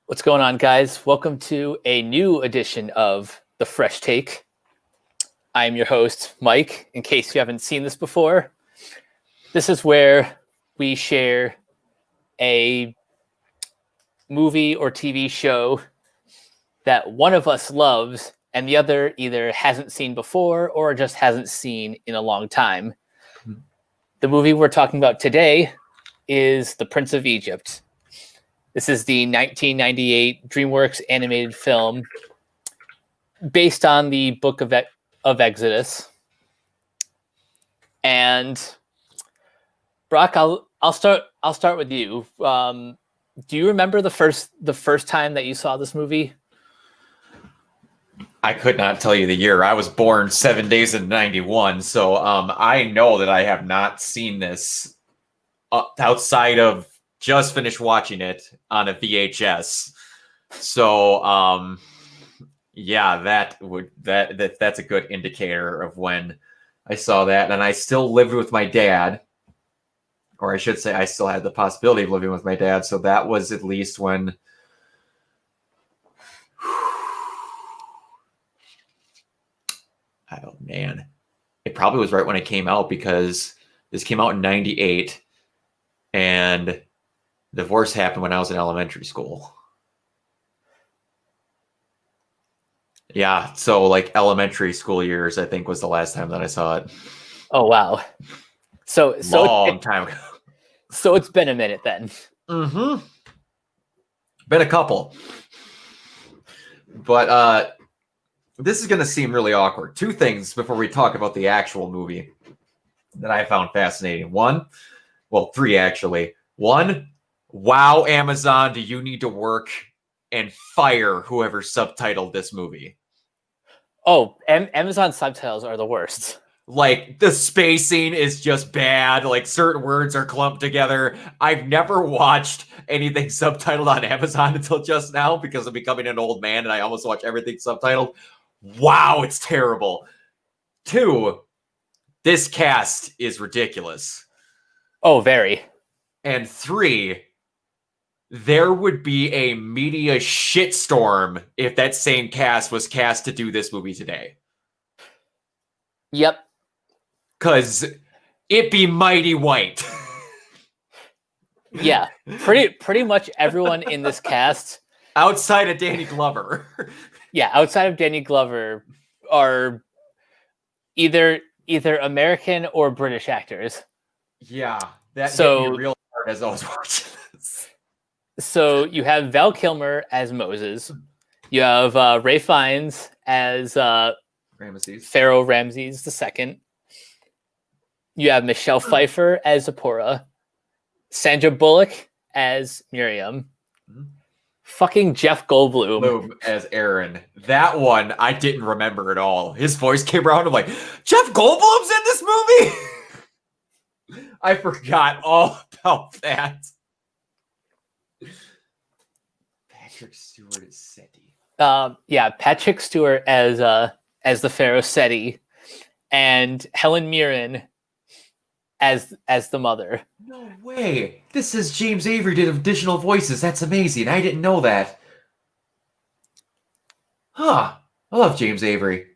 What's going on, guys? Welcome to a new edition of The Fresh Take. I'm your host, Mike. In case you haven't seen this before, this is where we share a movie or TV show that one of us loves and the other either hasn't seen before or just hasn't seen in a long time. The movie we're talking about today is The Prince of Egypt. This is the 1998 DreamWorks animated film based on the Book of Exodus. And Brock, I'll start with you. Do you remember the first time that you saw this movie? I could not tell you the year. I was born 7 days in 91, so I know that I have not seen this outside of just finished watching it on a VHS. So yeah, that's a good indicator of when I saw that. And I still lived with my dad, or I should say I still had the possibility of living with my dad. So that was at least when oh man, it probably was right when it came out, because this came out in 98 and divorce happened when I was in elementary school. Yeah, so like elementary school years, I think, was the last time that I saw it. Oh wow! So long time ago. So it's been a minute then. Mm-hmm. Been a couple, but this is going to seem really awkward. Two things before we talk about the actual movie that I found fascinating. Three actually. One. Wow, Amazon, do you need to work and fire whoever subtitled this movie? Oh, Amazon subtitles are the worst. Like, the spacing is just bad. Like, certain words are clumped together. I've never watched anything subtitled on Amazon until just now because I'm becoming an old man and I almost watch everything subtitled. Wow, it's terrible. Two, this cast is ridiculous. Oh, very. And three, there would be a media shitstorm if that same cast was cast to do this movie today. Yep. Because it be mighty white. Yeah. Pretty much everyone in this cast, outside of Danny Glover. Yeah, outside of Danny Glover, are either American or British actors. Yeah. That hit me real hard as I was watching this. So you have Val Kilmer as Moses. You have Ralph Fiennes as Pharaoh Ramses II. You have Michelle Pfeiffer as Zipporah. Sandra Bullock as Miriam. Mm-hmm. Fucking Jeff Goldblum as Aaron. That one I didn't remember at all. His voice came around. I'm like, Jeff Goldblum's in this movie? I forgot all about that. Patrick Stewart as Seti. Yeah, Patrick Stewart as the Pharaoh Seti, and Helen Mirren as the mother. No way! This is James Avery did additional voices. That's amazing. I didn't know that. Huh? I love James Avery.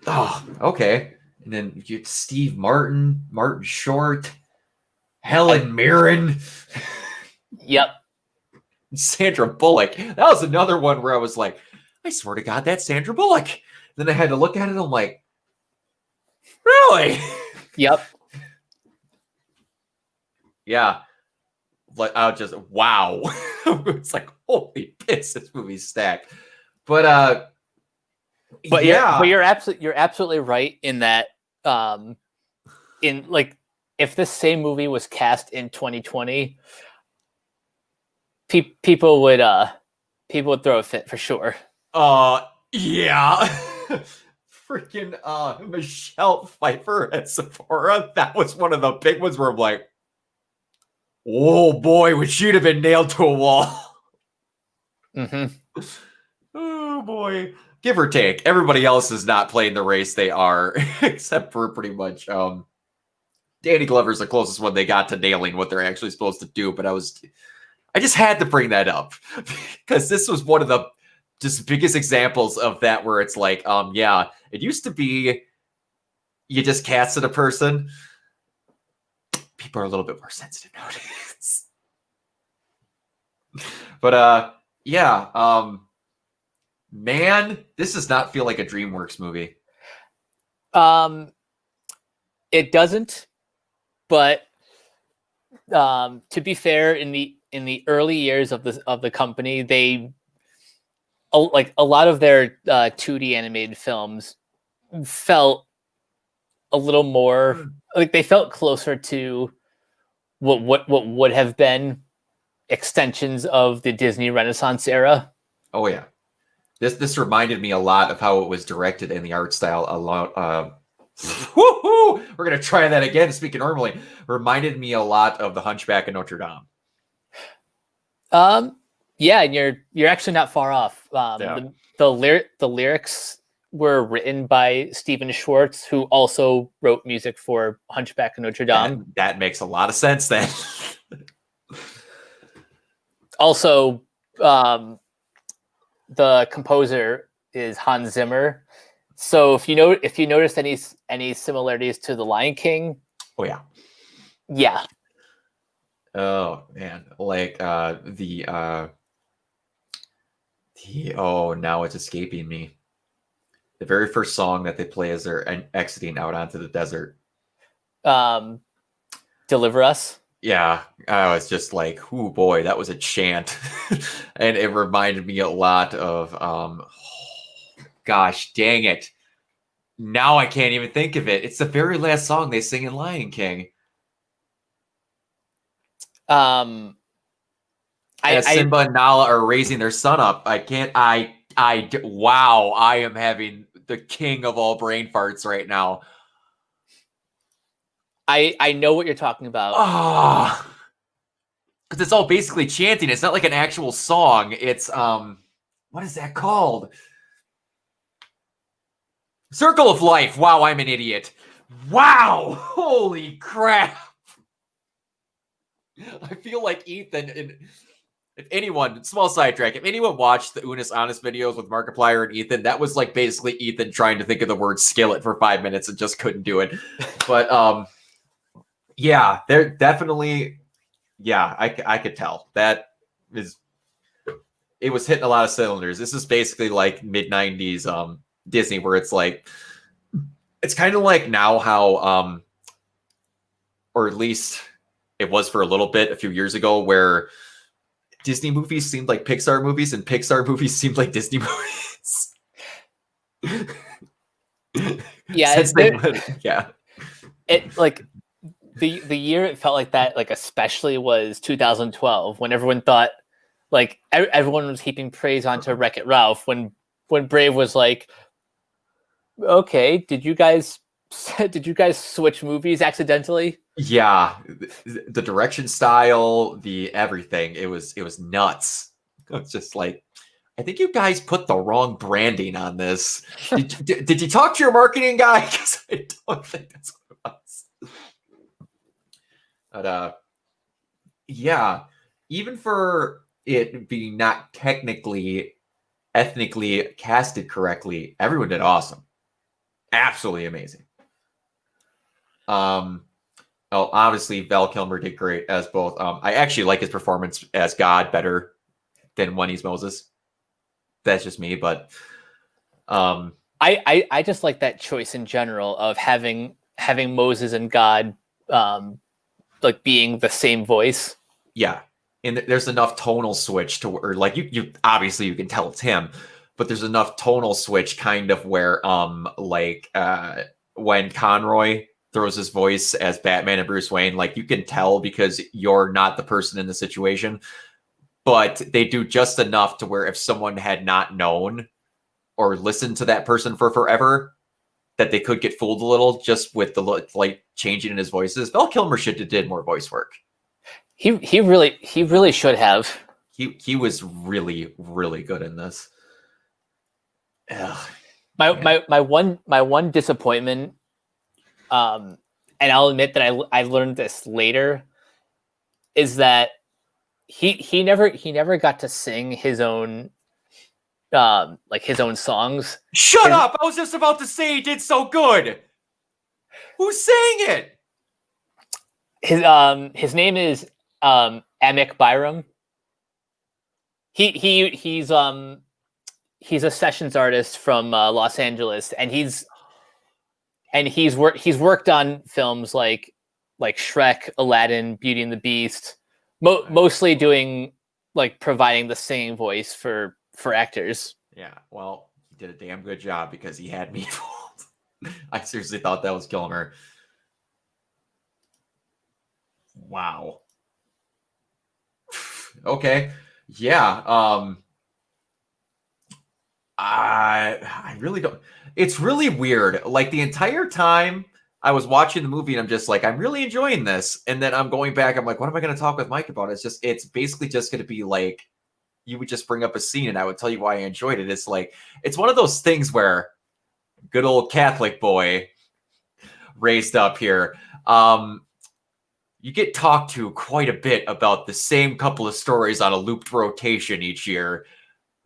Oh, okay. And then you get Steve Martin, Martin Short, Helen Mirren. Yep. Sandra Bullock. That was another one where I was like, I swear to God, that's Sandra Bullock. Then I had to look at it and I'm like, really? Yep. Yeah. Like, I was just, wow. It's like, holy piss, this movie's stacked. But yeah. You're absolutely right in that in like, if this same movie was cast in 2020, people would throw a fit for sure. Yeah. Freaking Michelle Pfeiffer as Zipporah. That was one of the big ones where I'm like, oh boy, would she have been nailed to a wall. Mm-hmm. Oh boy. Give or take. Everybody else is not playing the race they are, except for pretty much Danny Glover's the closest one they got to nailing what they're actually supposed to do, but I just had to bring that up because this was one of the just biggest examples of that where it's like, yeah, it used to be you just casted a person. People are a little bit more sensitive nowadays. But yeah, man, this does not feel like a DreamWorks movie. It doesn't, but to be fair, in the early years of the company, they like a lot of their 2D animated films felt a little more like they felt closer to what would have been extensions of the Disney Renaissance era. Oh yeah, this reminded me a lot of how it was directed in the art style. A lot. Woo-hoo! We're gonna try that again. Speaking normally, reminded me a lot of the Hunchback of Notre Dame. Yeah, and you're actually not far off. Yeah. The lyrics were written by Stephen Schwartz, who also wrote music for Hunchback of Notre Dame. That makes a lot of sense then. Also, the composer is Hans Zimmer. So if you noticed any similarities to The Lion King, Oh yeah. yeah. Oh man, like oh, now it's escaping me. The very first song that they play as they're exiting out onto the desert. Deliver Us. Yeah, I was just like, oh boy, that was a chant. And it reminded me a lot of gosh dang it. Now I can't even think of it. It's the very last song they sing in Lion King. As Simba and Nala are raising their son up. Wow, I am having the king of all brain farts right now. I know what you're talking about. Oh, because it's all basically chanting. It's not like an actual song. It's what is that called? Circle of Life. Wow, I'm an idiot. Wow, holy crap. I feel like Ethan, if anyone, small sidetrack, if anyone watched the Unis Honest videos with Markiplier and Ethan, that was like basically Ethan trying to think of the word skillet for 5 minutes and just couldn't do it. But yeah, they're definitely, yeah, I could tell. That is, it was hitting a lot of cylinders. This is basically like mid-90s Disney, where it's like, it's kind of like now how, or at least it was for a little bit a few years ago, where Disney movies seemed like Pixar movies and Pixar movies seemed like Disney movies. Yeah, yeah. It like the year it felt like that, like especially was 2012, when everyone thought, like everyone was heaping praise onto Wreck-It Ralph, when Brave was like, okay, did you guys switch movies accidentally? Yeah, the direction style, the everything, it was nuts. It's just like, I think you guys put the wrong branding on this. Did you talk to your marketing guy? Because I don't think that's what it was. But yeah, even for it being not technically, ethnically casted correctly, everyone did awesome. Absolutely amazing. Well, obviously Val Kilmer did great as both. I actually like his performance as God better than when he's Moses. That's just me, but I just like that choice in general of having Moses and God like being the same voice. Yeah, and there's enough tonal switch to where, like, you obviously you can tell it's him, but there's enough tonal switch kind of where like when Conroy throws his voice as Batman and Bruce Wayne, like, you can tell because you're not the person in the situation, but they do just enough to where if someone had not known or listened to that person for forever, that they could get fooled a little just with the like changing in his voices. Val Kilmer should have did more voice work. He really should have. He was really, really good in this. Ugh, my one disappointment, and I'll admit that I learned this later, is that he never got to sing his own like his own songs. Shut up! I was just about to say he did so good. Who sang it? His name is Amick Byram. He's a sessions artist from Los Angeles, and he's worked on films like Shrek, Aladdin, Beauty and the Beast, mostly doing like providing the singing voice for actors. Yeah, well, he did a damn good job because he had me fooled. I seriously thought that was Kilmer. Wow. Okay. Yeah. I really don't. It's really weird. Like the entire time I was watching the movie and I'm just like, I'm really enjoying this. And then I'm going back, I'm like, what am I going to talk with Mike about? It's basically just going to be like, you would just bring up a scene and I would tell you why I enjoyed it. It's like, it's one of those things where good old Catholic boy raised up here. You get talked to quite a bit about the same couple of stories on a looped rotation each year.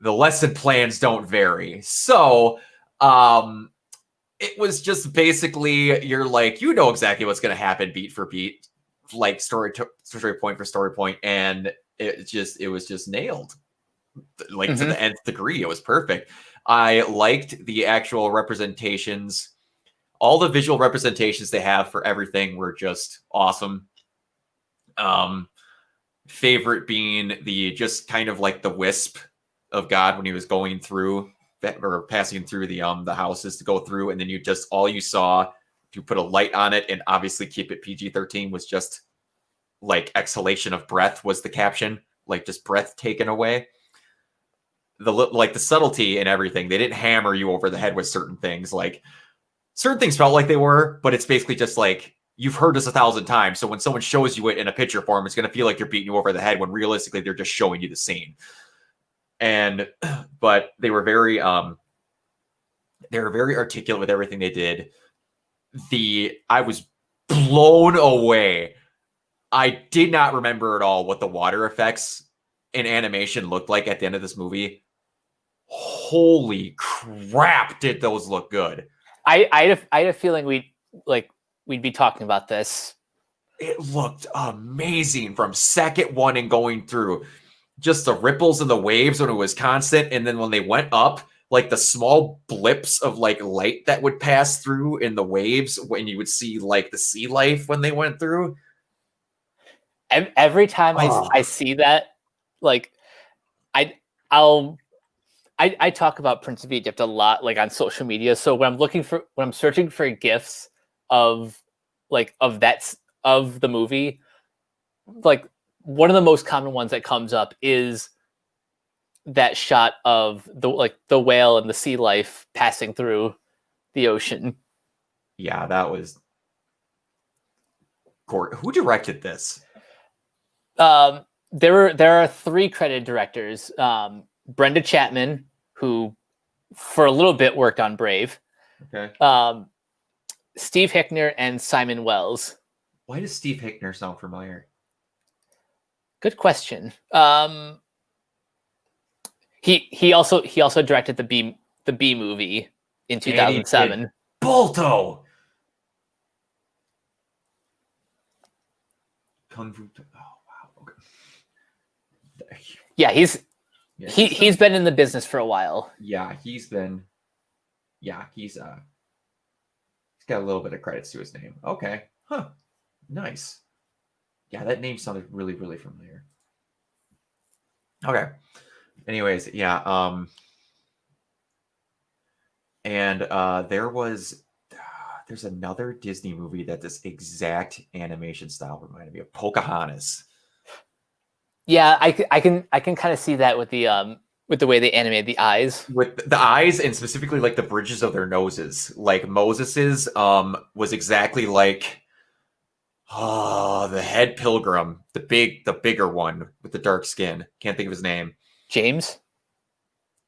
The lesson plans don't vary. So, it was just basically, you're like, you know exactly what's going to happen beat for beat, like story point for story point. And it was just nailed. Like to the nth degree. It was perfect. I liked the actual representations. All the visual representations they have for everything were just awesome. Favorite being the just kind of like the wisp of God when he was going through or passing through the houses to go through, and then all you saw to put a light on it and obviously keep it PG-13 was just like exhalation of breath was the caption, like just breath taken away. The subtlety and everything. They didn't hammer you over the head with certain things. Like certain things felt like they were, but it's basically just like, you've heard this 1,000 times. So when someone shows you it in a picture form, it's going to feel like you're beating you over the head when realistically they're just showing you the scene. But they were very articulate with everything they did. I was blown away. I did not remember at all what the water effects in animation looked like at the end of this movie. Holy crap, did those look good. I had a feeling we'd be talking about this. It looked amazing from second one and going through. Just the ripples and the waves when it was constant, and then when they went up, like the small blips of like light that would pass through in the waves when you would see like the sea life when they went through. Every time I see that, like I talk about Prince of Egypt a lot, like on social media. So when I'm searching for GIFs of the movie, like one of the most common ones that comes up is that shot of the whale and the sea life passing through the ocean. Yeah, that was who directed this? There are 3 credited directors. Brenda Chapman, who for a little bit worked on Brave. Okay. Steve Hickner and Simon Wells. Why does Steve Hickner sound familiar? Good question. He also directed the B movie in 2007. Balto. Kung Fu. Oh wow. Okay. Yeah, he's been in the business for a while. Yeah, he's got a little bit of credits to his name. Okay. Huh. Nice. Yeah, that name sounded really, really familiar. Okay. Anyways, yeah. And there's another Disney movie that this exact animation style reminded me of, Pocahontas. Yeah, I can kind of see that with the way they animated the eyes. With the eyes and specifically like the bridges of their noses. Like Moses's was exactly like the head pilgrim, the bigger one with the dark skin. Can't think of his name. James?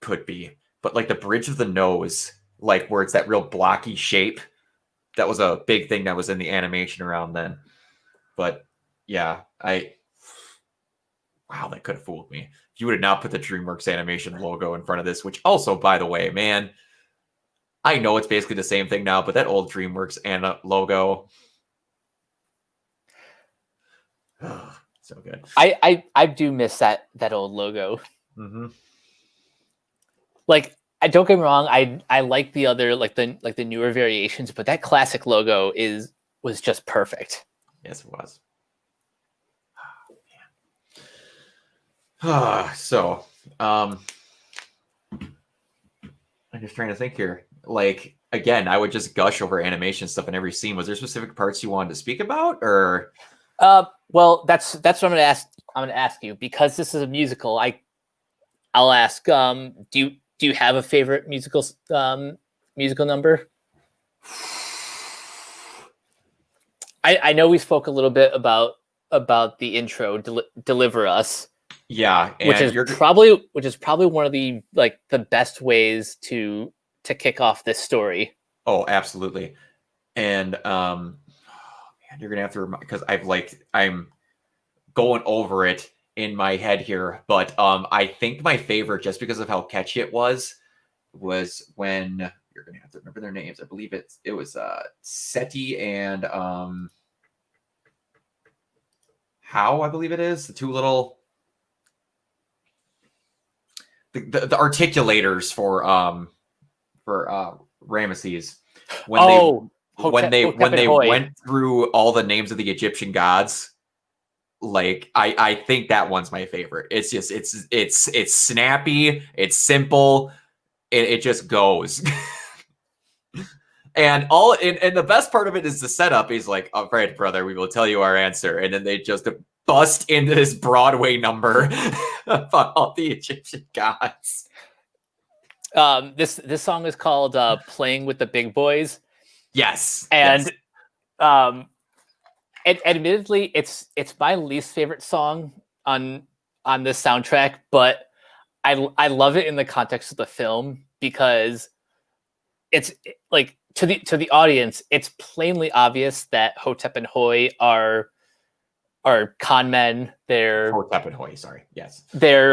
Could be. But like the bridge of the nose, like where it's that real blocky shape, that was a big thing that was in the animation around then. But yeah, Wow, that could have fooled me. If you would have not put the DreamWorks Animation logo in front of this, which also, by the way, man, I know it's basically the same thing now, but that old DreamWorks logo, so good. I do miss that old logo. Mm-hmm. Like, I don't get me wrong, I like the other like the newer variations, but that classic logo was just perfect. Yes, it was. So, I'm just trying to think here. Like, again, I would just gush over animation stuff in every scene. Was there specific parts you wanted to speak about, or? Well, that's what I'm gonna ask. I'm gonna ask you because this is a musical. I'll ask. Do you have a favorite musical number? I know we spoke a little bit about the intro, Deliver Us. Yeah, which is probably one of the like the best ways to kick off this story. Oh, absolutely. And man, you're gonna have to remind, because I'm going over it in my head here, but I think my favorite, just because of how catchy it was when you're gonna have to remember their names. I believe it was Seti and How, I believe it is, the two little the articulators for Ramesses when they went through all the names of the Egyptian gods. Like, I think that one's my favorite. It's just it's snappy, it's simple, it just goes. And the best part of it is the setup. He's like, all right, brother, we will tell you our answer. And then they just bust into this Broadway number about all the Egyptian gods. This song is called Playing with the Big Boys. Yes. And admittedly, it's my least favorite song on this soundtrack, but I love it in the context of the film because it's like to the audience, it's plainly obvious that Hotep and Hoi are con men. They're Hotep and Hoi, sorry. Yes. They're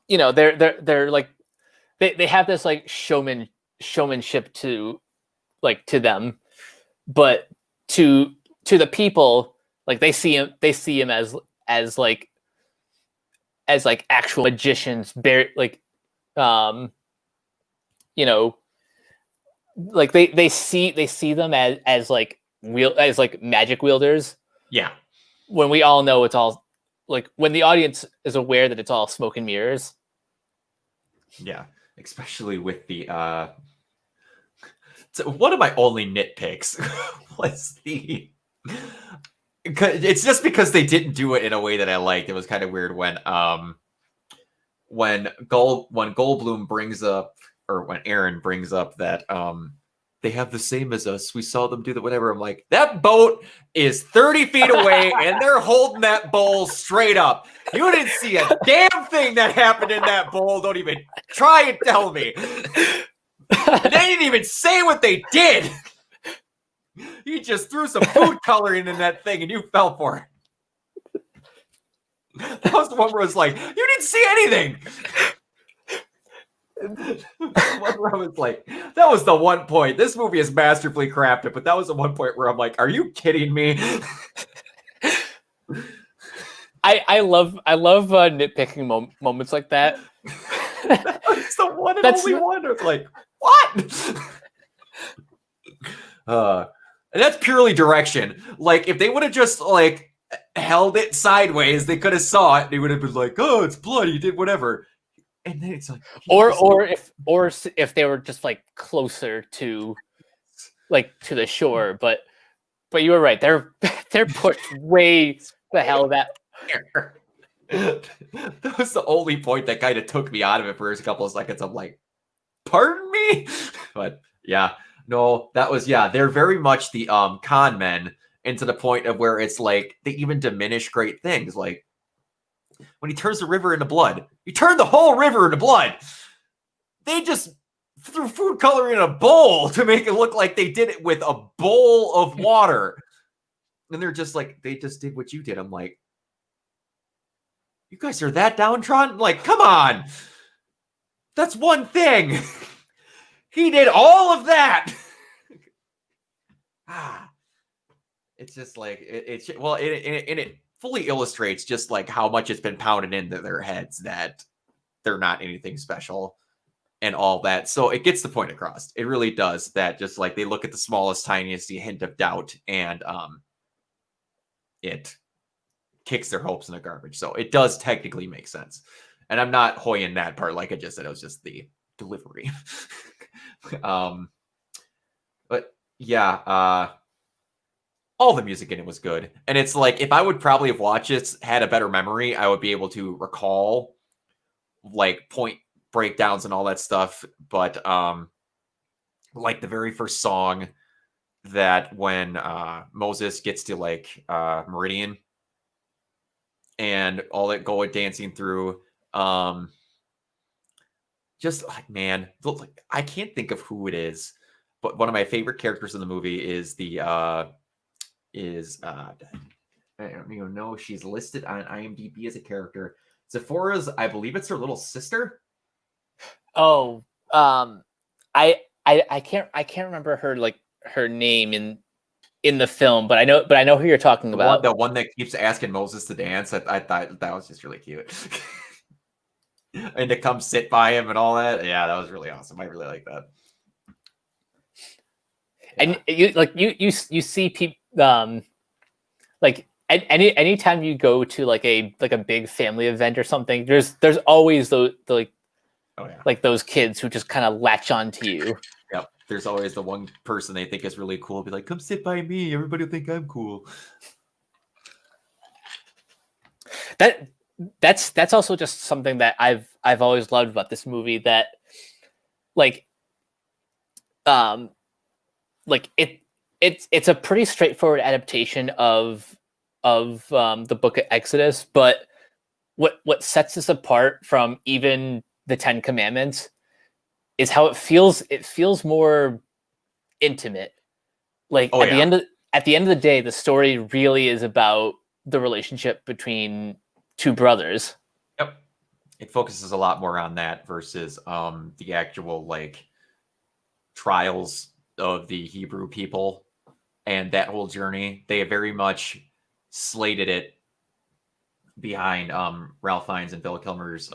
they're like they have this like showmanship to them, but to the people, like they see him as actual magicians, like they see them as magic wielders. Yeah. When we all know it's all when the audience is aware that it's all smoke and mirrors. Yeah, especially with the so one of my only nitpicks was it's just because they didn't do it in a way that I liked. It was kind of weird when Goldblum brings up, or when Aaron brings up that they have the same as us. We saw them do that, whatever. I'm like, that boat is 30 feet away and they're holding that bowl straight up. You didn't see a damn thing that happened in that bowl. Don't even try and tell me. They didn't even say what they did. You just threw some food coloring in that thing and you fell for it. That was the one where I was like, you didn't see anything. Where I was like, that was the one point. This movie is masterfully crafted, but that was the one point where I'm like, are you kidding me? I love nitpicking moments like that. It's the one and only one. It's like, what? And that's purely direction. Like, if they would have just like held it sideways, they could have saw it. They would have been like, oh, it's blood. He did whatever. And then it's like, or if they were just like closer to the shore, but you were right. They're pushed way the hell that. That was the only point that kind of took me out of it for a couple of seconds. I'm like, pardon me? But yeah, no, that was, they're very much the con men, and to the point of where it's like they even diminish great things. Like when he turns the river into blood, he turned the whole river into blood. They just threw food coloring in a bowl to make it look like they did it with a bowl of water. And they're just like, they just did what you did. I'm like, you guys are that downtrodden? Like, come on. That's one thing. He did all of that. It's just like it fully illustrates just like how much it's been pounded into their heads that they're not anything special and all that. So it gets the point across. It really does. That just like they look at the smallest, tiniest hint of doubt, and it kicks their hopes in the garbage. So it does technically make sense. And I'm not hoying that part. Like I just said, it was just the delivery. But yeah, all the music in it was good. And it's like, if I would probably have watched it, had a better memory, I would be able to recall like point breakdowns and all that stuff. But like the very first song, that when Moses gets to like Meridian and all that go dancing through, just like, man, like, I can't think of who it is, but one of my favorite characters in the movie is I don't even know if she's listed on IMDb as a character. Zephora's, I believe it's her little sister. Oh, I can't remember her name in the film, but I know who you're talking about. The one that keeps asking Moses to dance. I thought that was just really cute. And to come sit by him and all that. Yeah, that was really awesome. I really like that. And you see people like anytime you go to like a big family event or something, there's always those like those kids who just kind of latch on to you. Yep. There's always the one person they think is really cool. Be like, come sit by me. Everybody will think I'm cool. That's also just something that I've always loved about this movie, that like it's a pretty straightforward adaptation of the book of Exodus, but what sets this apart from even the Ten Commandments is how it feels more intimate. Like at the end of the day, the story really is about the relationship between two brothers. Yep. It focuses a lot more on that versus the actual like trials of the Hebrew people and that whole journey. They very much slated it behind Ralph Fiennes and Val Kilmer's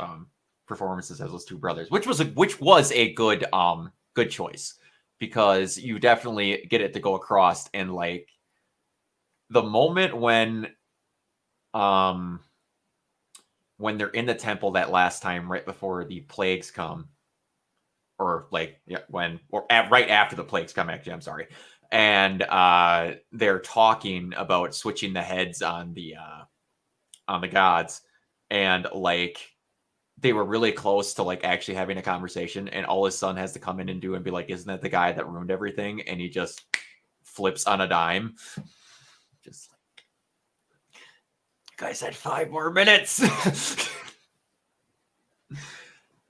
performances as those two brothers, which was a good choice, because you definitely get it to go across. And like the moment when they're in the temple that last time, right before the plagues come, or like right after the plagues come, actually, I'm sorry, and they're talking about switching the heads on the gods, and like they were really close to like actually having a conversation, and all his son has to come in and do and be like, isn't that the guy that ruined everything? And he just flips on a dime. Just like, you guys had 5 more minutes.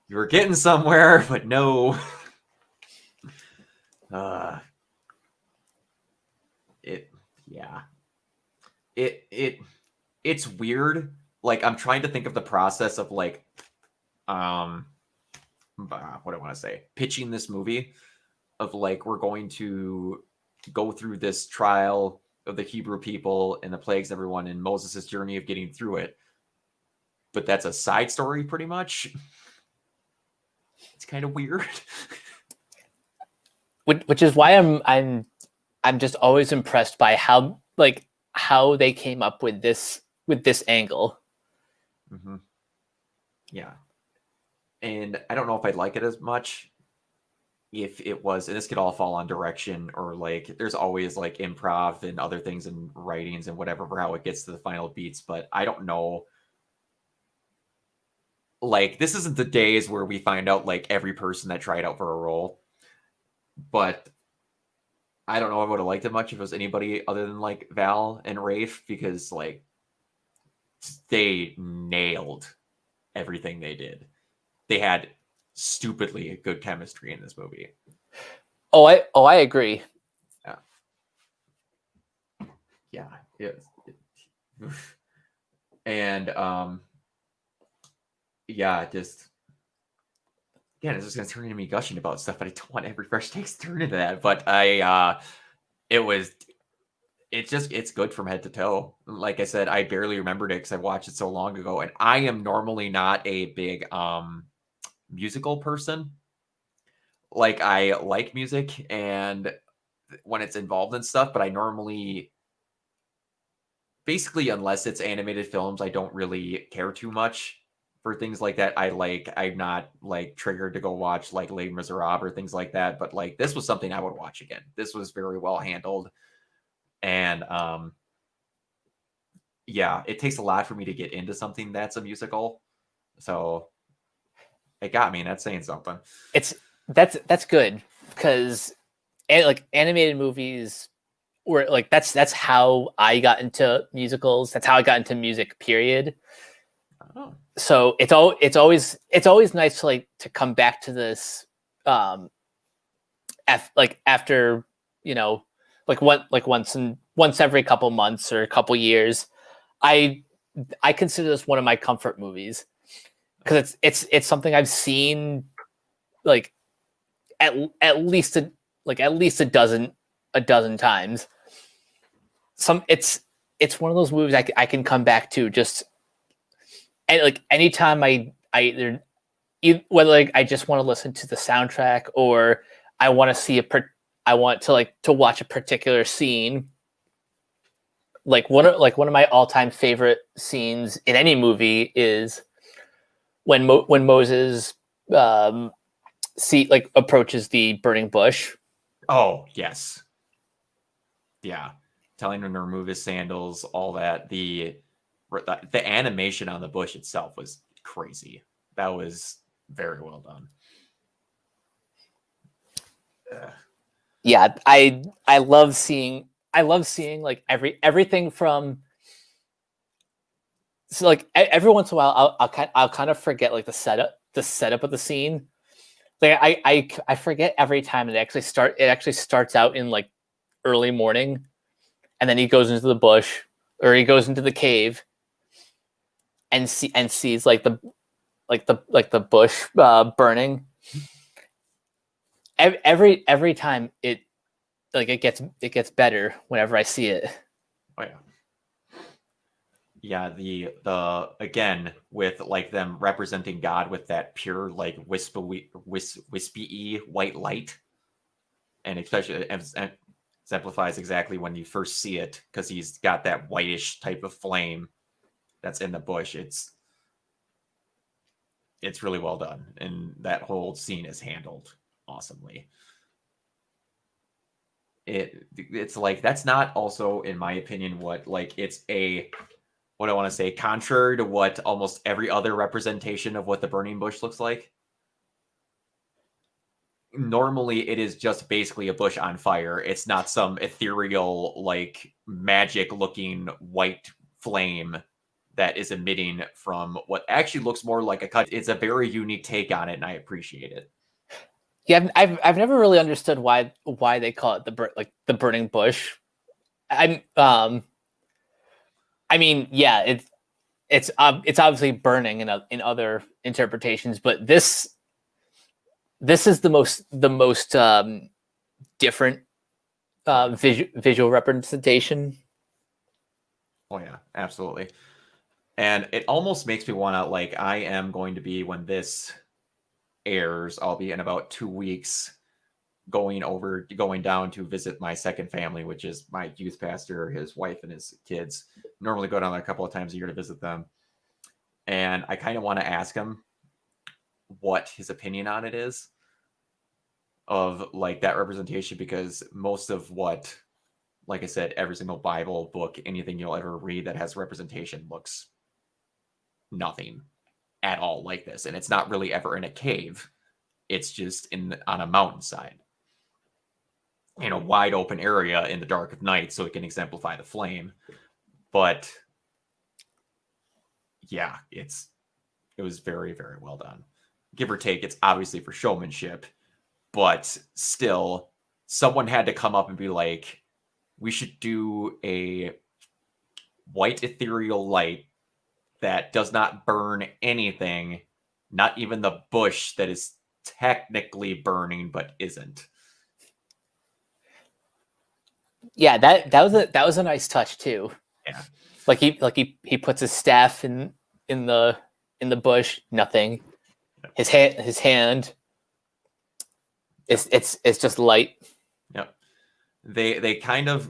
You were getting somewhere, but no. It's weird. Like, I'm trying to think of the process of like what do I want to say? Pitching this movie of like, we're going to go through this trial of the Hebrew people and the plagues, everyone, and Moses' journey of getting through it. But that's a side story, pretty much. It's kind of weird. Which is why I'm just always impressed by how they came up with this angle. Mm-hmm. Yeah. And I don't know if I'd like it as much if it was, and this could all fall on direction, or like there's always like improv and other things and writings and whatever for how it gets to the final beats. But I don't know. Like, this isn't the days where we find out like every person that tried out for a role. But I don't know if I would have liked it much if it was anybody other than like Val and Rafe, because like they nailed everything they did. They had stupidly good chemistry in this movie. I agree. Yeah. And yeah, just again, it's just gonna turn into me gushing about stuff, but I don't want every fresh takes to turn into that. But it was it's good from head to toe. Like I said, I barely remembered it because I watched it so long ago, and I am normally not a big musical person. Like I like music and when it's involved in stuff, but I normally basically unless it's animated films, I don't really care too much for things like that. I'm not like triggered to go watch like Les Miserables or things like that, but like this was something I would watch again. This was very well handled and yeah, it takes a lot for me to get into something that's a musical. So it got me, and that's saying something. That's good because like animated movies were like that's how I got into musicals. That's how I got into music. Period. Oh. So it's always nice to like to come back to this like after like once every couple months or a couple years. I consider this one of my comfort movies because it's something I've seen like at least a dozen times. It's one of those movies I can come back to just and like anytime I either whether like I just want to listen to the soundtrack or I want to see I want to like to watch a particular scene. Like one of my all time favorite scenes in any movie is when Moses approaches the burning bush. Oh yes, yeah. Telling him to remove his sandals, all that. The animation on the bush itself was crazy. That was very well done. Yeah, I love seeing like everything from so like every once in a while I'll kind of forget like the setup of the scene. Like I forget every time it actually starts out in like early morning, and then he goes into the bush or he goes into the cave and sees like the bush burning. Every time it gets better whenever I see it. Oh yeah. Yeah, the again with like them representing God with that pure like wispy white light, and especially exemplifies exactly when you first see it because he's got that whitish type of flame that's in the bush. It's really well done, and that whole scene is handled awesomely. It's like that's not also in my opinion what like it's a what I want to say, contrary to what almost every other representation of what the burning bush looks like. Normally, it is just basically a bush on fire. It's not some ethereal, like magic looking white flame that is emitting from what actually looks more like a cut. It's a very unique take on it, and I appreciate it. Yeah, I've never really understood why they call it the burning bush. I mean, yeah, it's obviously burning in other interpretations, but this is the most different visual representation. Oh yeah, absolutely. And it almost makes me want to like I am going to be when this airs, I'll be in about 2 weeks going down to visit my second family, which is my youth pastor, his wife, and his kids. Normally go down there a couple of times a year to visit them. And I kind of want to ask him what his opinion on it is of like that representation because most of what, like I said, every single Bible book, anything you'll ever read that has representation looks nothing at all like this. And it's not really ever in a cave. It's just on a mountainside in a wide open area in the dark of night so it can exemplify the flame. But yeah, it was very, very well done. Give or take, it's obviously for showmanship, but still, someone had to come up and be like, we should do a white ethereal light that does not burn anything Not even the bush that is technically burning but isn't. Yeah, that was a nice touch too. Yeah. Like he puts his staff in the bush, nothing. His hand it's just light. Yep. They kind of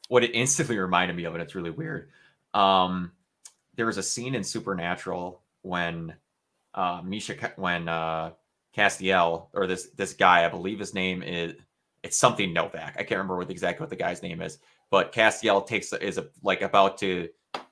what it instantly reminded me of, and it's really weird. There was a scene in Supernatural when Castiel, or this guy, I believe his name it's something Novak. I can't remember exactly what the guy's name is, but Castiel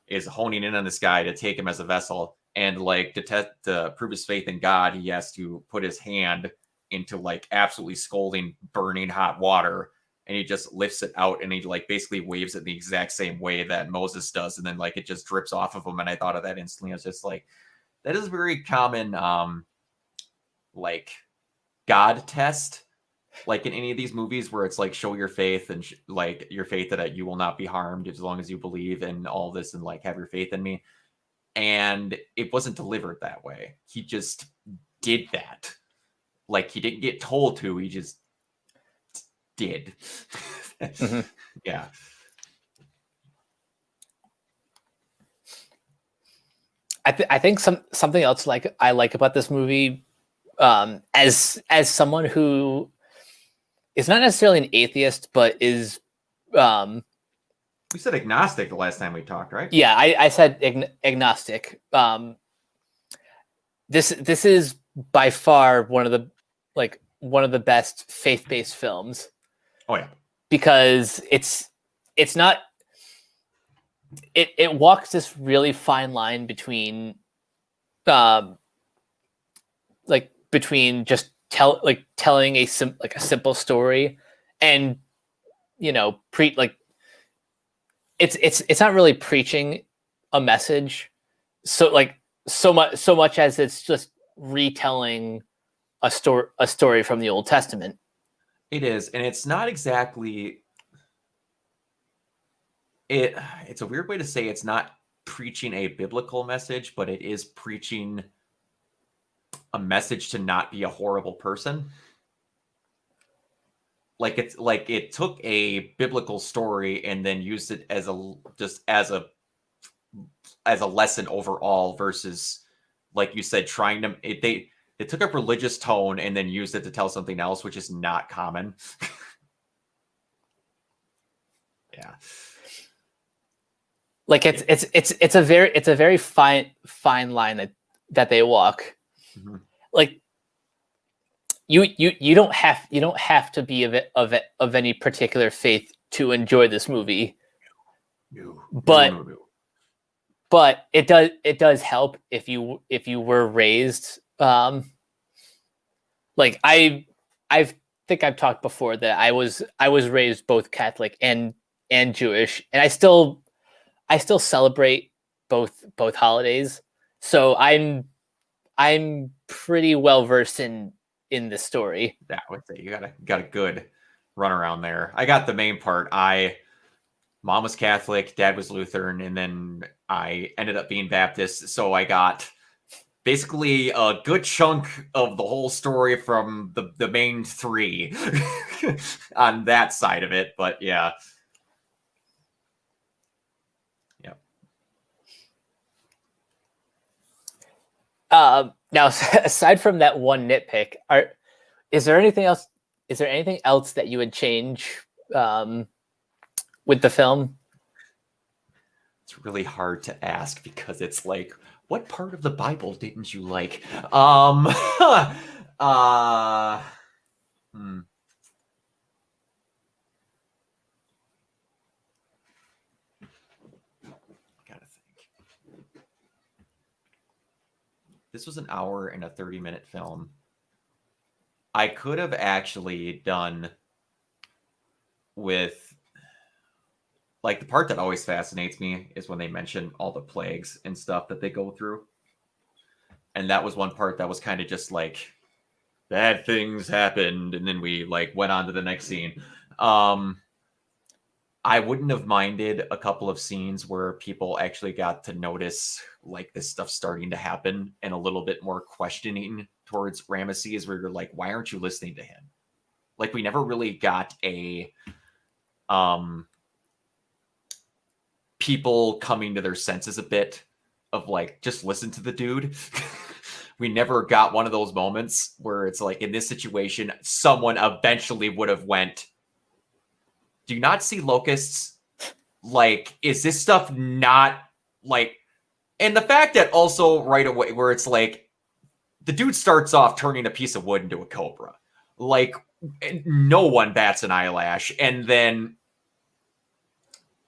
is honing in on this guy to take him as a vessel, and like to prove his faith in God, he has to put his hand into like absolutely scalding, burning hot water, and he just lifts it out and he like basically waves it the exact same way that Moses does, and then like it just drips off of him. And I thought of that instantly. I was just like, that is very common, like God test, like in any of these movies where it's like show your faith and like your faith that you will not be harmed as long as you believe in all this and like have your faith in me. And it wasn't delivered that way. He just did that. Like he didn't get told to. He just did. Mm-hmm. Yeah. I think something else like I like about this movie, as someone who is not necessarily an atheist, but is we said agnostic the last time we talked, right? Yeah, I said agnostic. This is by far one of the best faith-based films. Oh yeah, because it's not. It walks this really fine line between, between just telling a simple story, and it's not really preaching a message, so much as it's just retelling a story from the Old Testament. It is, and it's not exactly. It's a weird way to say it's not preaching a biblical message, but it is preaching a message to not be a horrible person. Like it's like it took a biblical story and then used it as a lesson overall, versus, like you said, they took a religious tone and then used it to tell something else, which is not common. Yeah. Like it's a very fine line that they walk. Mm-hmm. Like you don't have to be of any particular faith to enjoy this movie. No. But it does help if you were raised, like I think I've talked before that I was raised both Catholic and Jewish, and I still celebrate both holidays. So I'm pretty well versed in the story. Yeah, I would say you got a good run around there. I got the main part. Mom was Catholic, dad was Lutheran, and then I ended up being Baptist. So I got basically a good chunk of the whole story from the main three on that side of it. But yeah. Now, aside from that one nitpick, is there anything else that you would change with the film? It's really hard to ask because it's like, what part of the Bible didn't you like? This was an hour and a 30-minute film. I could have actually done with, like, the part that always fascinates me is when they mention all the plagues and stuff that they go through. And that was one part that was kind of just like, bad things happened, and then we like went on to the next scene. I wouldn't have minded a couple of scenes where people actually got to notice like this stuff starting to happen and a little bit more questioning towards Ramesses, where you're like, why aren't you listening to him? Like, we never really got a people coming to their senses a bit of like, just listen to the dude. We never got one of those moments where it's like, in this situation, someone eventually would have went, do you not see locusts? Like, is this stuff not like, and the fact that also right away where it's like the dude starts off turning a piece of wood into a cobra, like no one bats an eyelash, and then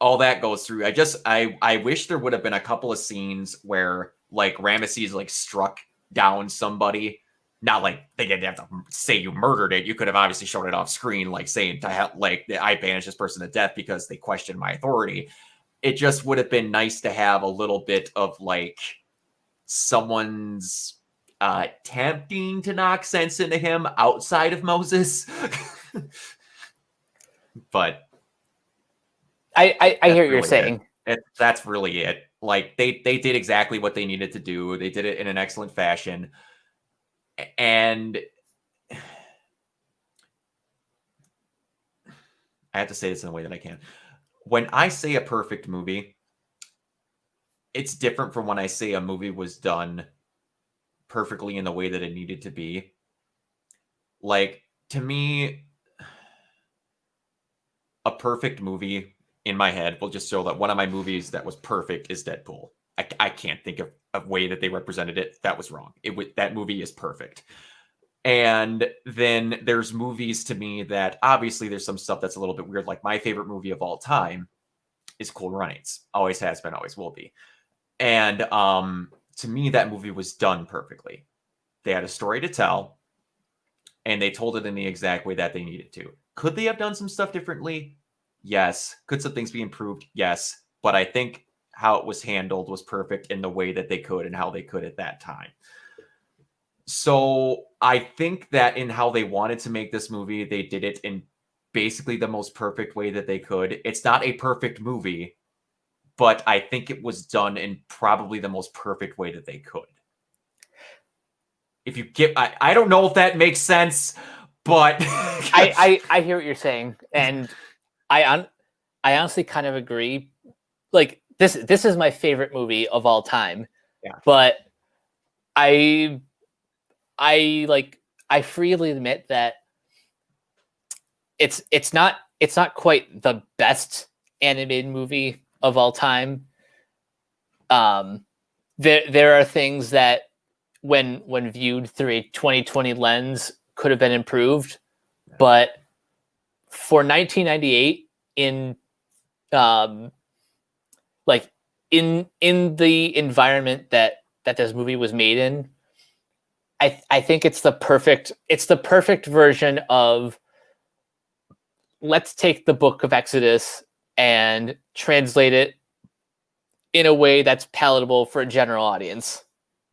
all that goes through. I wish there would have been a couple of scenes where like Ramesses like struck down somebody. Not like they didn't have to say you murdered it. You could have obviously shown it off screen, like saying to have, like, I banished this person to death because they questioned my authority. It just would have been nice to have a little bit of like someone's attempting to knock sense into him outside of Moses. But I hear what you're saying. That's really it. Like they did exactly what they needed to do. They did it in an excellent fashion. And I have to say this in a way that I can. When I say a perfect movie, it's different from when I say a movie was done perfectly in the way that it needed to be. Like, to me, a perfect movie in my head will just show that one of my movies that was perfect is Deadpool. I can't think of a way that they represented it that was wrong. That movie is perfect. And then there's movies to me that obviously there's some stuff that's a little bit weird. Like my favorite movie of all time is Cool Runnings. Always has been, always will be. And to me, that movie was done perfectly. They had a story to tell, and they told it in the exact way that they needed to. Could they have done some stuff differently? Yes. Could some things be improved? Yes. But I think how it was handled was perfect in the way that they could and how they could at that time. So I think that in how they wanted to make this movie, they did it in basically the most perfect way that they could. It's not a perfect movie, but I think it was done in probably the most perfect way that they could. If you get, I don't know if that makes sense, but I hear what you're saying, and I honestly kind of agree. Like this is my favorite movie of all time. Yeah. But I freely admit that it's not quite the best animated movie of all time. There are things that when viewed through a 2020 lens could have been improved, but for 1998 in the environment that this movie was made in, I think it's the perfect version of, let's take the book of Exodus and translate it in a way that's palatable for a general audience.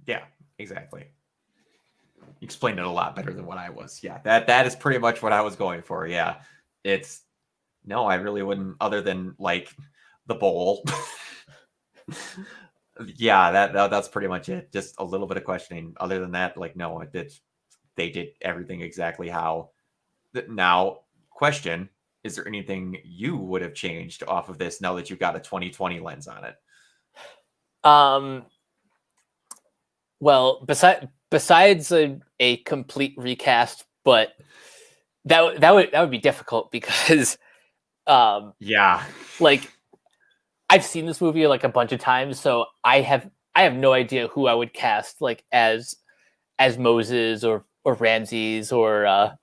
Yeah, exactly. You explained it a lot better than what I was. Yeah, that is pretty much what I was going for. Yeah, I really wouldn't, other than like the bowl. Yeah, that's pretty much it. Just a little bit of questioning. Other than that, like, no, they did everything exactly how. Now, question: is there anything you would have changed off of this now that you've got a 2020 lens on it? Well, besides a complete recast, but that would be difficult because yeah, like I've seen this movie like a bunch of times, so I have no idea who I would cast like as Moses or Ramses or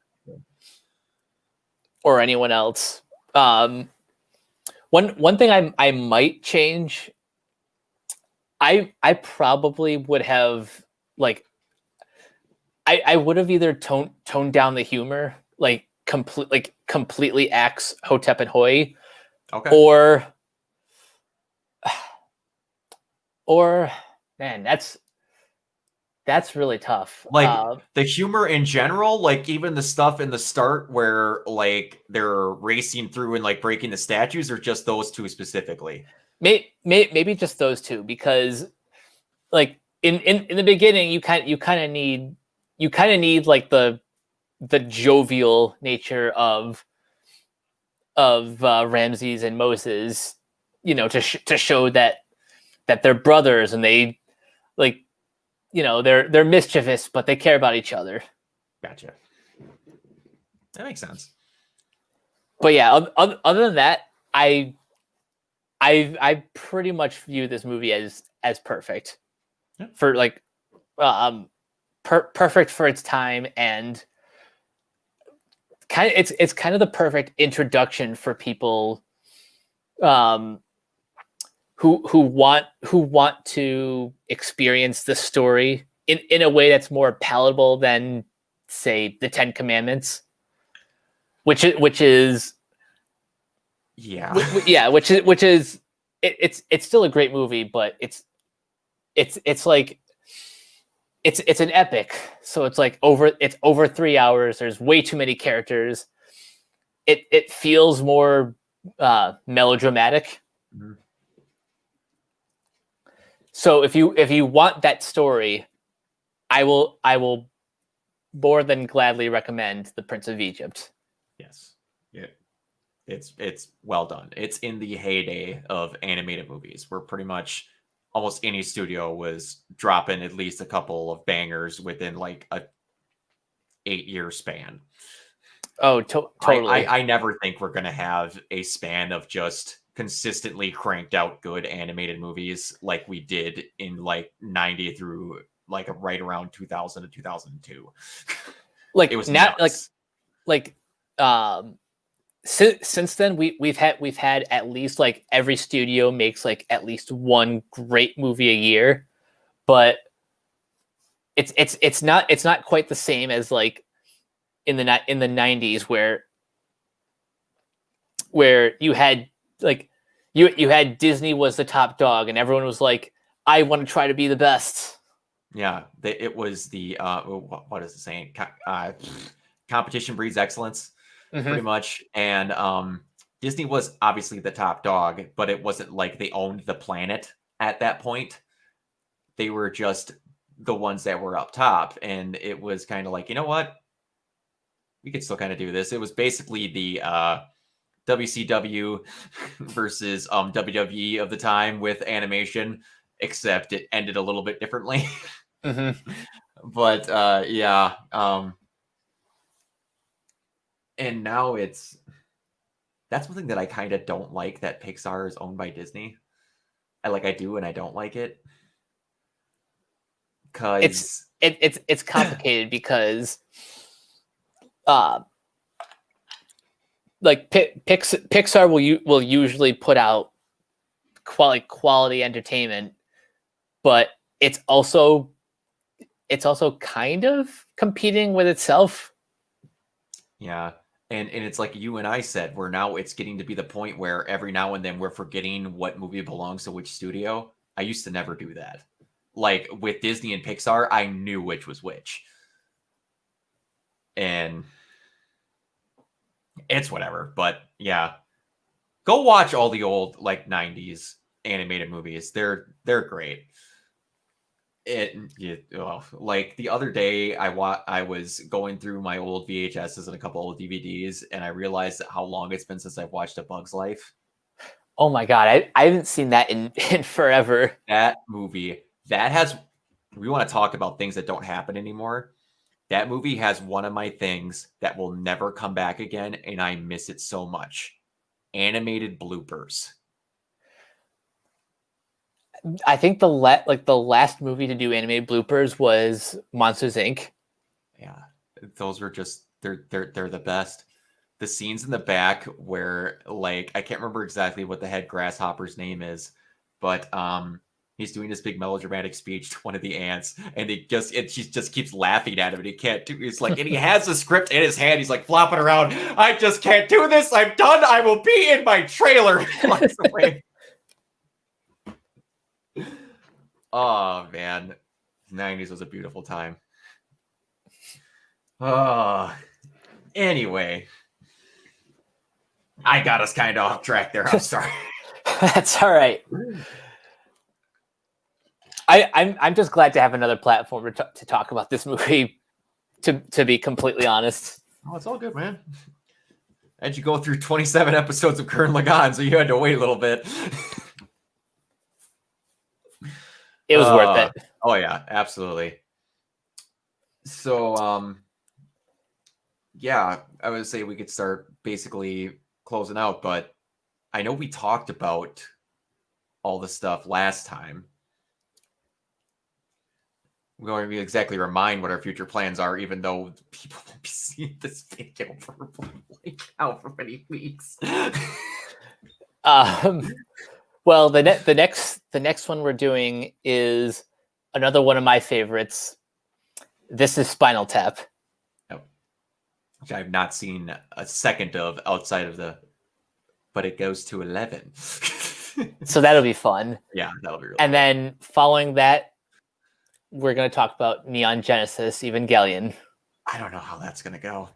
anyone else. One thing I might change. I probably would have like I would have either toned down the humor, like completely axe Hotep and Hoi, okay, or man, that's That's really tough. Like the humor in general, like even the stuff in the start where like they're racing through and like breaking the statues, or just those two specifically? Maybe just those two, because like in the beginning you kind of need like the jovial nature of Ramses and Moses, to show that they're brothers, and they, like, they're mischievous, but they care about each other. Gotcha. That makes sense. But yeah, other than that, I pretty much view this movie as perfect. Yeah. For like perfect for its time, and it's kind of the perfect introduction for people who want to experience the story in a way that's more palatable than, say, the Ten Commandments, which is yeah, which is it's still a great movie, but it's like it's an epic. So it's like over 3 hours. There's way too many characters. It feels more melodramatic. Mm-hmm. So if you want that story, I will more than gladly recommend The Prince of Egypt. Yes. Yeah. It's well done. It's in the heyday of animated movies, where pretty much almost any studio was dropping at least a couple of bangers within like a 8-year span. Oh, totally. I never think we're gonna have a span of just consistently cranked out good animated movies like we did in like 90 through like right around 2000 to 2002. Like it was now, nuts. since then we've had at least like every studio makes like at least one great movie a year, but it's not quite the same as like in the 90s, where you had like you had Disney was the top dog, and everyone was like, I want to try to be the best. Yeah, it was the what is the saying? Competition breeds excellence, pretty much. And Disney was obviously the top dog, but it wasn't like they owned the planet at that point. They were just the ones that were up top, and it was kind of like, you know what? We could still kind of do this. It was basically the WCW versus WWE of the time with animation, except it ended a little bit differently. But yeah, and now that's one thing that I kind of don't like, that Pixar is owned by Disney. I do and I don't like it, because it's complicated because like Pixar will usually put out quality entertainment, but it's also kind of competing with itself. Yeah. And it's like you and I said, where now it's getting to be the point where every now and then we're forgetting what movie belongs to which studio. I used to never do that. Like with Disney and Pixar, I knew which was which. And it's whatever. But yeah, go watch all the old like 90s animated movies. They're great. Like the other day, I was going through my old VHSs and a couple old DVDs, and I realized how long it's been since I've watched A Bug's Life. Oh my god, I haven't seen that in forever. That movie, we want to talk about things that don't happen anymore. That movie has one of my things that will never come back again, and I miss it so much. Animated bloopers. I think the last movie to do animated bloopers was Monsters Inc. Yeah, those were just they're the best. The scenes in the back where, like, I can't remember exactly what the head grasshopper's name is, but he's doing this big melodramatic speech to one of the ants, and she just keeps laughing at him, and he can't do. He's like, and he has the script in his hand. He's like flopping around. I just can't do this. I'm done. I will be in my trailer. Oh man, 90s was a beautiful time. Anyway, I got us kind of off track there. I'm sorry. That's all right. I'm just glad to have another platform to talk about this movie. To be completely honest. Oh, it's all good, man. And you go through 27 episodes of Gurren Lagann, so you had to wait a little bit. It was worth it. Oh yeah, absolutely. So, yeah, I would say we could start basically closing out, but I know we talked about all the stuff last time. We're going to exactly remind what our future plans are, even though people won't be seeing this video for out for many weeks. Well, the next one we're doing is another one of my favorites. This is Spinal Tap, which I've not seen a second of outside of but it goes to 11. So that'll be fun. Yeah, that'll be really and then following that, we're going to talk about Neon Genesis Evangelion. I don't know how that's going to go.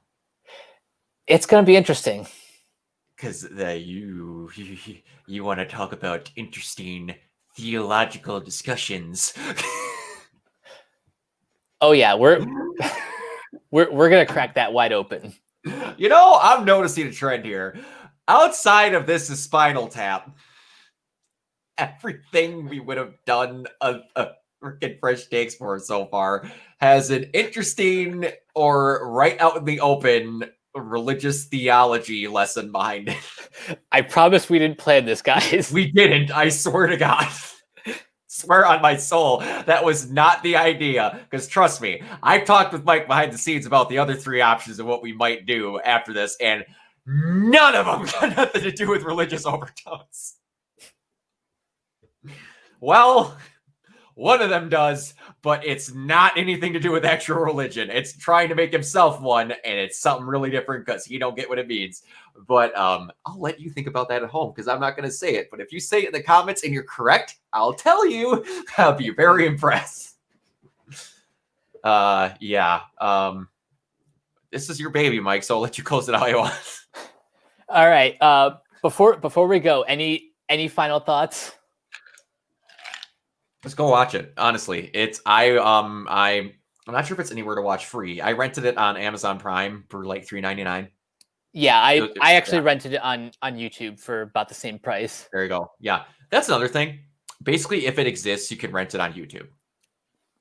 It's going to be interesting. Because you want to talk about interesting theological discussions. Oh yeah, we're going to crack that wide open. You know, I'm noticing a trend here. Outside of This is Spinal Tap, everything we would have done a freaking Fresh Takes for so far has an interesting or right out in the open religious theology lesson behind it. I promise we didn't plan this, guys. We didn't. I swear to God. Swear on my soul, that was not the idea. Because trust me, I've talked with Mike behind the scenes about the other three options of what we might do after this, and none of them got nothing to do with religious overtones. Well, one of them does, but it's not anything to do with actual religion. It's trying to make himself one, and it's something really different because he don't get what it means. But I'll let you think about that at home because I'm not going to say it. But if you say it in the comments and you're correct, I'll tell you. I'll be very impressed. Yeah. This is your baby, Mike, so I'll let you close it how you want. All right. Before we go, any final thoughts? Let's go watch it. Honestly, I'm not sure if it's anywhere to watch free. I rented it on Amazon Prime for like $3.99. Yeah, I actually rented it on YouTube for about the same price. There you go. Yeah, that's another thing. Basically, if it exists, you can rent it on YouTube.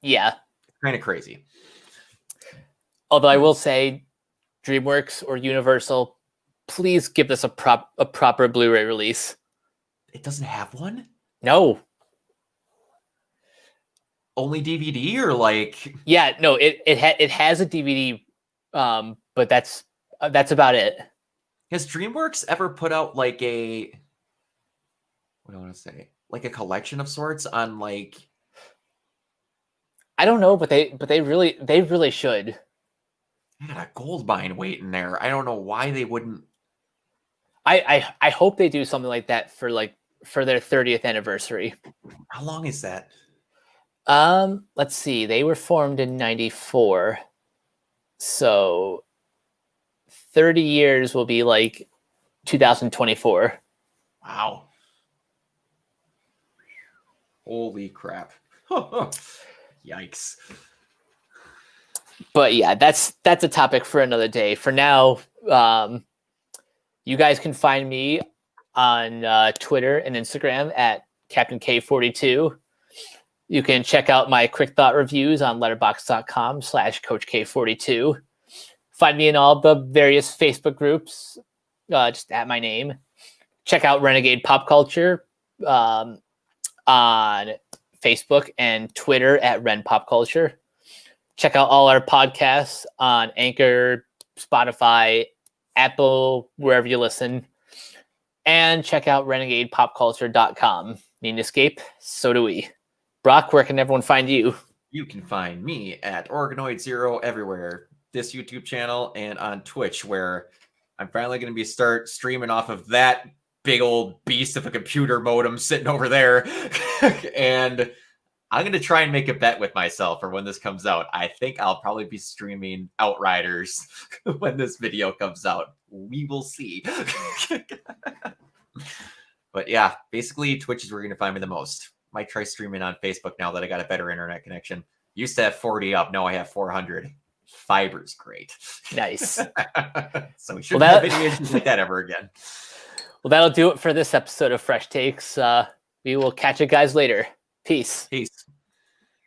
Yeah, kind of crazy. Although I will say, DreamWorks or Universal, please give this a proper Blu-ray release. It doesn't have one? No. Only DVD or like? Yeah, no. It has a DVD, but that's about it. Has DreamWorks ever put out like what do I want to say? Like a collection of sorts on like? I don't know, but they really should. I got a gold mine waiting there. I don't know why they wouldn't. I hope they do something like that for their 30th anniversary. How long is that? Let's see. They were formed in 94. So 30 years will be like 2024. Wow. Holy crap. Yikes. But yeah, that's a topic for another day. For now, you guys can find me on Twitter and Instagram at Captain K42. You can check out my quick thought reviews on letterboxd.com/Coach K42. Find me in all the various Facebook groups, just at my name. Check out Renegade Pop Culture on Facebook and Twitter at Ren Pop Culture. Check out all our podcasts on Anchor, Spotify, Apple, wherever you listen. And check out renegadepopculture.com. Need an escape? So do we. Brock, where can everyone find you? You can find me at Organoid0 everywhere. This YouTube channel and on Twitch, where I'm finally going to be start streaming off of that big old beast of a computer modem sitting over there. And I'm going to try and make a bet with myself for when this comes out. I think I'll probably be streaming Outriders when this video comes out. We will see. But yeah, basically Twitch is where you're going to find me the most. Might try streaming on Facebook now that I got a better internet connection. Used to have 40 up. Now I have 400. Fiber's great. Nice. So we shouldn't have any issues like that ever again. Well, that'll do it for this episode of Fresh Takes. We will catch you guys later. Peace. Peace.